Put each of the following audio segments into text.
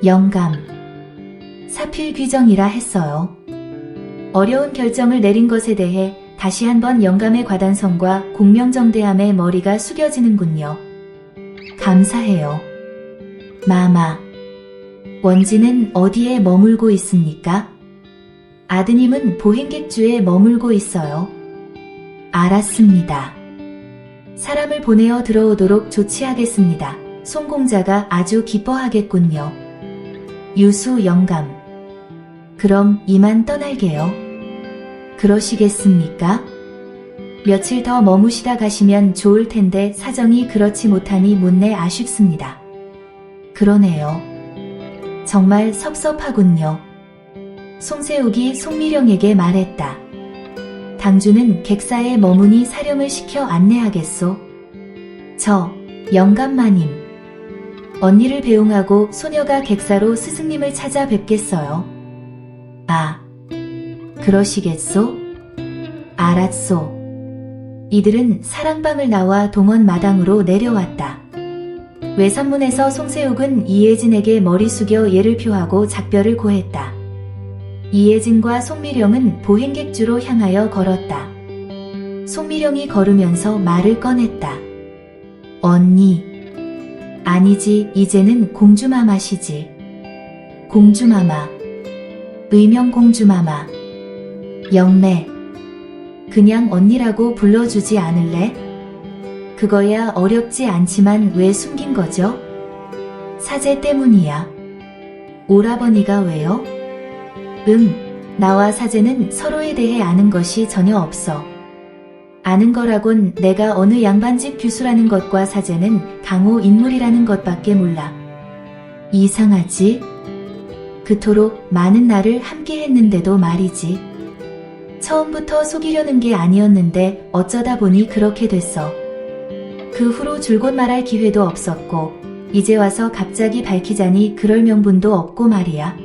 영감. 사필귀정이라 했어요. 어려운 결정을 내린 것에 대해 다시 한번 영감의 과단성과 공명정대함에 머리가 숙여지는군요. 감사해요. 마마. 원지는 어디에 머물고 있습니까? 아드님은 보행객주에 머물고 있어요. 알았습니다. 사람을 보내어 들어오도록 조치하겠습니다. 송공자가 아주 기뻐하겠군요. 유수 영감. 그럼 이만 떠날게요. 그러시겠습니까? 며칠 더 머무시다 가시면 좋을 텐데 사정이 그렇지 못하니 못내 아쉽습니다. 그러네요. 정말 섭섭하군요. 송세욱이 송미령에게 말했다. 당주는 객사에 머무니 사령을 시켜 안내하겠소. 저 영감마님. 언니를 배웅하고 소녀가 객사로 스승님을 찾아뵙겠어요. 아, 그러시겠소? 알았소. 이들은 사랑방을 나와 동원 마당으로 내려왔다. 외산문에서 송세욱은 이혜진에게 머리 숙여 예를 표하고 작별을 고했다. 이혜진과 송미령은 보행객주로 향하여 걸었다. 송미령이 걸으면서 말을 꺼냈다. 언니. 아니지, 이제는 공주마마시지. 공주마마. 의명 공주마마. 영매. 그냥 언니라고 불러주지 않을래? 그거야 어렵지 않지만 왜 숨긴 거죠? 사제 때문이야. 오라버니가 왜요? 나와 사제는 서로에 대해 아는 것이 전혀 없어. 아는 거라곤 내가 어느 양반집 규수라는 것과 사제는 강호 인물이라는 것밖에 몰라. 이상하지? 그토록 많은 날을 함께 했는데도 말이지. 처음부터 속이려는 게 아니었는데 어쩌다 보니 그렇게 됐어. 그 후로 줄곧 말할 기회도 없었고 이제 와서 갑자기 밝히자니 그럴 명분도 없고 말이야.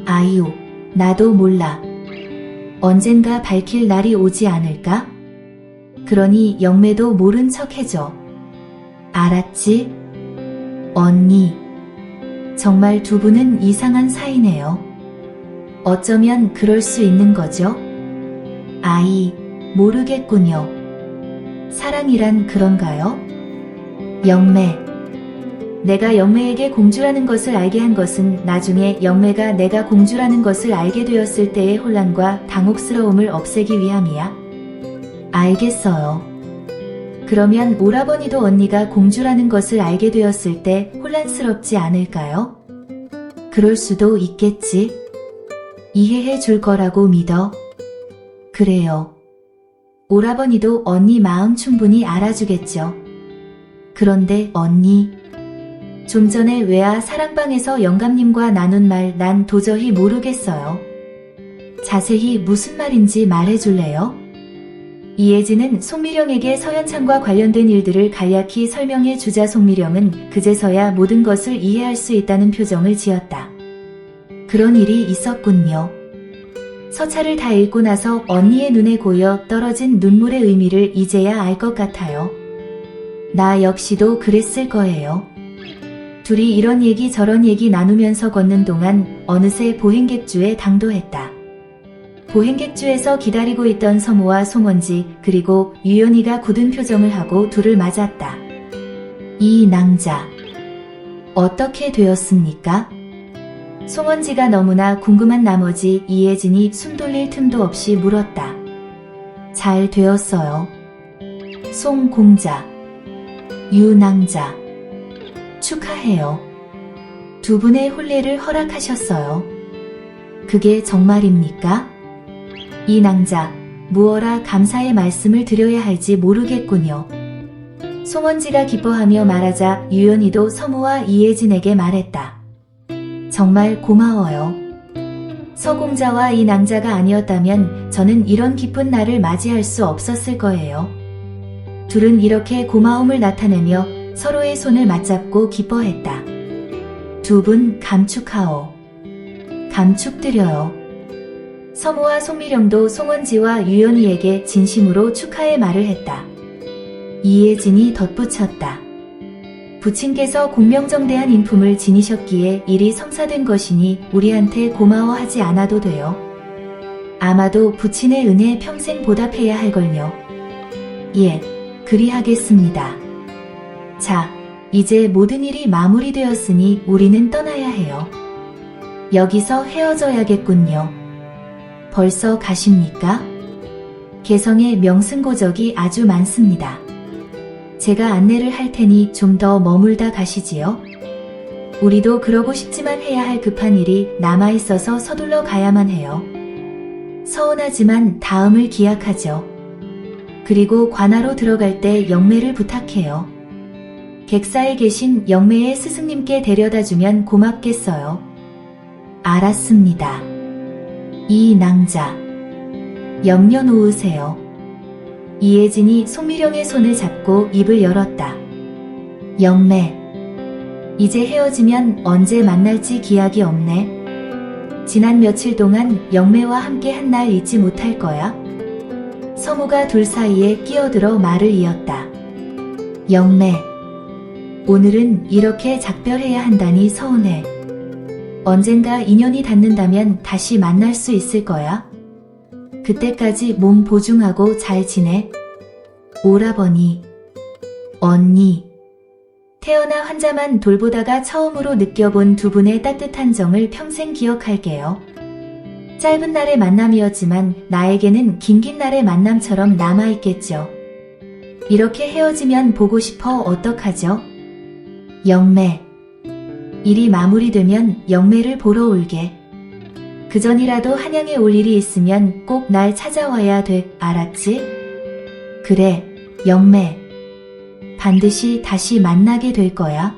아유, 나도 몰라. 언젠가 밝힐 날이 오지 않을까? 그러니 영매도 모른 척 해줘. 알았지? 언니. 정말 두 분은 이상한 사이네요. 어쩌면 그럴 수 있는 거죠? 아이, 모르겠군요. 사랑이란 그런가요? 영매. 내가 영매에게 공주라는 것을 알게 한 것은 나중에 영매가 내가 공주라는 것을 알게 되었을 때의 혼란과 당혹스러움을 없애기 위함이야. 알겠어요. 그러면 오라버니도 언니가 공주라는 것을 알게 되었을 때 혼란스럽지 않을까요? 그럴 수도 있겠지. 이해해 줄 거라고 믿어. 그래요. 오라버니도 언니 마음 충분히 알아주겠죠. 그런데 언니. 좀 전에 외아 사랑방에서 영감님과 나눈 말 난 도저히 모르겠어요. 자세히 무슨 말인지 말해줄래요? 이혜진은 송미령에게 서현창과 관련된 일들을 간략히 설명해 주자 송미령은 그제서야 모든 것을 이해할 수 있다는 표정을 지었다. 그런 일이 있었군요. 서찰을 다 읽고 나서 언니의 눈에 고여 떨어진 눈물의 의미를 이제야 알 것 같아요. 나 역시도 그랬을 거예요. 둘이 이런 얘기 저런 얘기 나누면서 걷는 동안 어느새 보행객주에 당도했다. 보행객주에서 기다리고 있던 서무와 송원지 그리고 유연이가 굳은 표정을 하고 둘을 맞았다. 이 낭자. 어떻게 되었습니까? 송원지가 너무나 궁금한 나머지 이혜진이 숨 돌릴 틈도 없이 물었다. 잘 되었어요. 송공자. 유낭자. 축하해요. 두 분의 혼례를 허락하셨어요. 그게 정말입니까? 이 낭자, 무어라 감사의 말씀을 드려야 할지 모르겠군요. 송원지가 기뻐하며 말하자 유연이도 서무와 이혜진에게 말했다. 정말 고마워요. 서공자와 이 낭자가 아니었다면 저는 이런 기쁜 날을 맞이할 수 없었을 거예요. 둘은 이렇게 고마움을 나타내며 서로의 손을 맞잡고 기뻐했다. 두 분 감축하오. 감축드려요. 서무와 송미령도 송원지와 유연이에게 진심으로 축하의 말을 했다. 이혜진이 덧붙였다. 부친께서 공명정대한 인품을 지니셨기에 일이 성사된 것이니 우리한테 고마워하지 않아도 돼요. 아마도 부친의 은혜에 평생 보답해야 할걸요. 예, 그리하겠습니다. 자, 이제 모든 일이 마무리되었으니 우리는 떠나야 해요. 여기서 헤어져야겠군요. 벌써 가십니까? 개성의 명승고적이 아주 많습니다. 제가 안내를 할 테니 좀 더 머물다 가시지요. 우리도 그러고 싶지만 해야 할 급한 일이 남아있어서 서둘러 가야만 해요. 서운하지만 다음을 기약하죠. 그리고 관하로 들어갈 때 영매를 부탁해요. 객사에 계신 영매의 스승님께 데려다주면 고맙겠어요. 알았습니다. 이 낭자, 염려 놓으세요. 이혜진이 송미령의 손을 잡고 입을 열었다. 영매, 이제 헤어지면 언제 만날지 기약이 없네. 지난 며칠 동안 영매와 함께 한 날 잊지 못할 거야. 서무가 둘 사이에 끼어들어 말을 이었다. 영매, 오늘은 이렇게 작별해야 한다니 서운해. 언젠가 인연이 닿는다면 다시 만날 수 있을 거야. 그때까지 몸 보중하고 잘 지내. 오라버니, 언니. 태어나 환자만 돌보다가 처음으로 느껴본 두 분의 따뜻한 정을 평생 기억할게요. 짧은 날의 만남이었지만 나에게는 긴긴 날의 만남처럼 남아있겠죠. 이렇게 헤어지면 보고 싶어 어떡하죠? 영매. 일이 마무리되면 영매를 보러 올게. 그전이라도 한양에 올 일이 있으면 꼭 날 찾아와야 돼, 알았지? 그래, 영매. 반드시 다시 만나게 될 거야.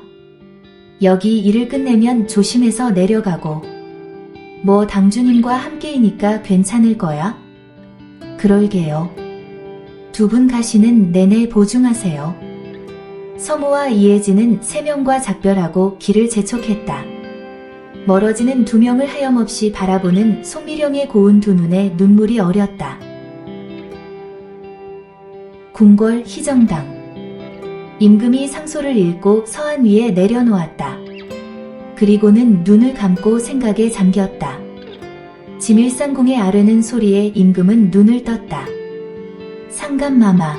여기 일을 끝내면 조심해서 내려가고. 뭐 당주님과 함께이니까 괜찮을 거야. 그럴게요. 두 분 가시는 내내 보중하세요. 서무와 이혜진은 세 명과 작별하고 길을 재촉했다. 멀어지는 두 명을 하염없이 바라보는 송미령의 고운 두 눈에 눈물이 어렸다. 궁궐 희정당. 임금이 상소를 읽고 서한 위에 내려놓았다. 그리고는 눈을 감고 생각에 잠겼다. 지밀상궁의 아뢰는 소리에 임금은 눈을 떴다. 상감마마.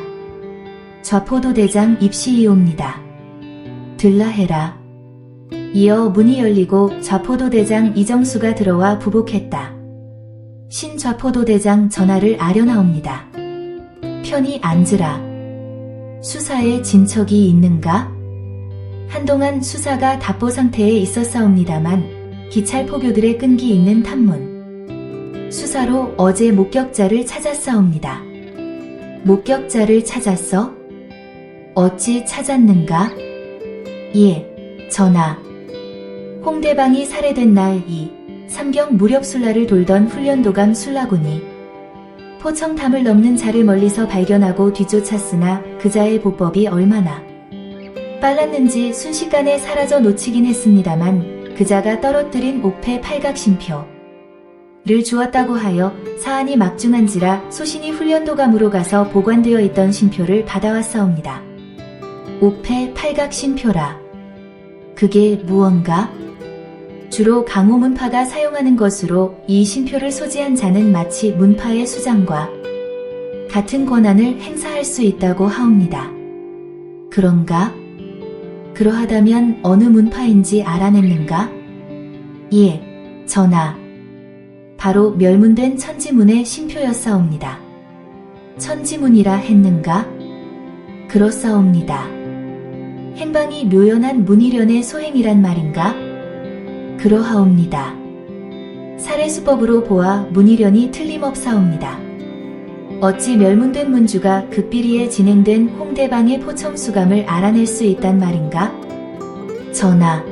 좌포도대장 입시이옵니다. 들라해라. 이어 문이 열리고 좌포도대장 이정수가 들어와 부복했다. 신좌포도대장 전하를 아려나옵니다. 편히 앉으라. 수사에 진척이 있는가? 한동안 수사가 답보 상태에 있었사옵니다만 기찰포교들의 끈기 있는 탐문. 수사로 어제 목격자를 찾았사옵니다. 목격자를 찾았어? 어찌 찾았는가? 예, 전하. 홍대방이 살해된 날 이 삼경 무렵술라를 돌던 훈련도감 술라군이 포청담을 넘는 자를 멀리서 발견하고 뒤쫓았으나 그자의 보법이 얼마나 빨랐는지 순식간에 사라져 놓치긴 했습니다만 그자가 떨어뜨린 옥패 팔각신표를 주었다고 하여 사안이 막중한지라 소신이 훈련도감으로 가서 보관되어 있던 신표를 받아왔사옵니다. 옥패 팔각신표라. 그게 무언가? 주로 강호 문파가 사용하는 것으로 이 신표를 소지한 자는 마치 문파의 수장과 같은 권한을 행사할 수 있다고 하옵니다. 그런가? 그러하다면 어느 문파인지 알아냈는가? 예, 전하. 바로 멸문된 천지문의 신표였사옵니다. 천지문이라 했는가? 그렇사옵니다. 행방이 묘연한 문희련의 소행이란 말인가? 그러하옵니다. 사례수법으로 보아 문희련이 틀림없사옵니다. 어찌 멸문된 문주가 극비리에 진행된 홍대방의 포청수감을 알아낼 수 있단 말인가? 전하,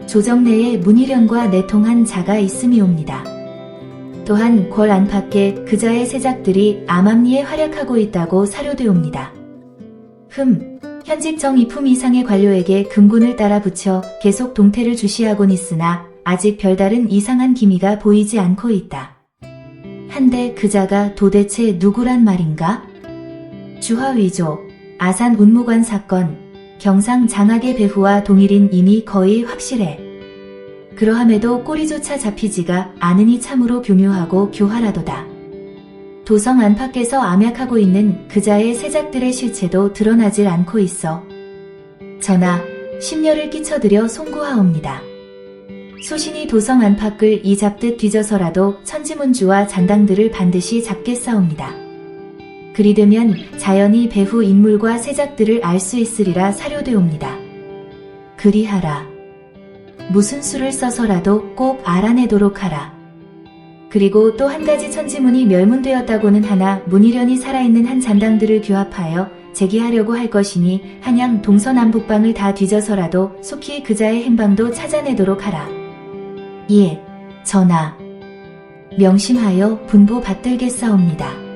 조정 내에 문희련과 내통한 자가 있음이옵니다. 또한 궐 안팎에 그자의 세작들이 암암리에 활약하고 있다고 사료되옵니다. 현직 정이품 이상의 관료에게 금군을 따라 붙여 계속 동태를 주시하곤 있으나 아직 별다른 이상한 기미가 보이지 않고 있다. 한데 그자가 도대체 누구란 말인가? 주화위조, 아산 운무관 사건, 경상 장학의 배후와 동일인 이미 거의 확실해. 그러함에도 꼬리조차 잡히지가 않으니 참으로 교묘하고 교활하도다. 도성 안팎에서 암약하고 있는 그자의 세작들의 실체도 드러나질 않고 있어. 전하, 심려를 끼쳐드려 송구하옵니다. 소신이 도성 안팎을 이 잡듯 뒤져서라도 천지문주와 잔당들을 반드시 잡겠사옵니다. 그리되면 자연히 배후 인물과 세작들을 알 수 있으리라 사료되옵니다. 그리하라. 무슨 수를 써서라도 꼭 알아내도록 하라. 그리고 또 한 가지 천지문이 멸문되었다고는 하나 문이련이 살아있는 한 잔당들을 규합하여 제기하려고 할 것이니 한양 동서남북방을 다 뒤져서라도 속히 그자의 행방도 찾아내도록 하라. 예, 전하. 명심하여 분부 받들겠사옵니다.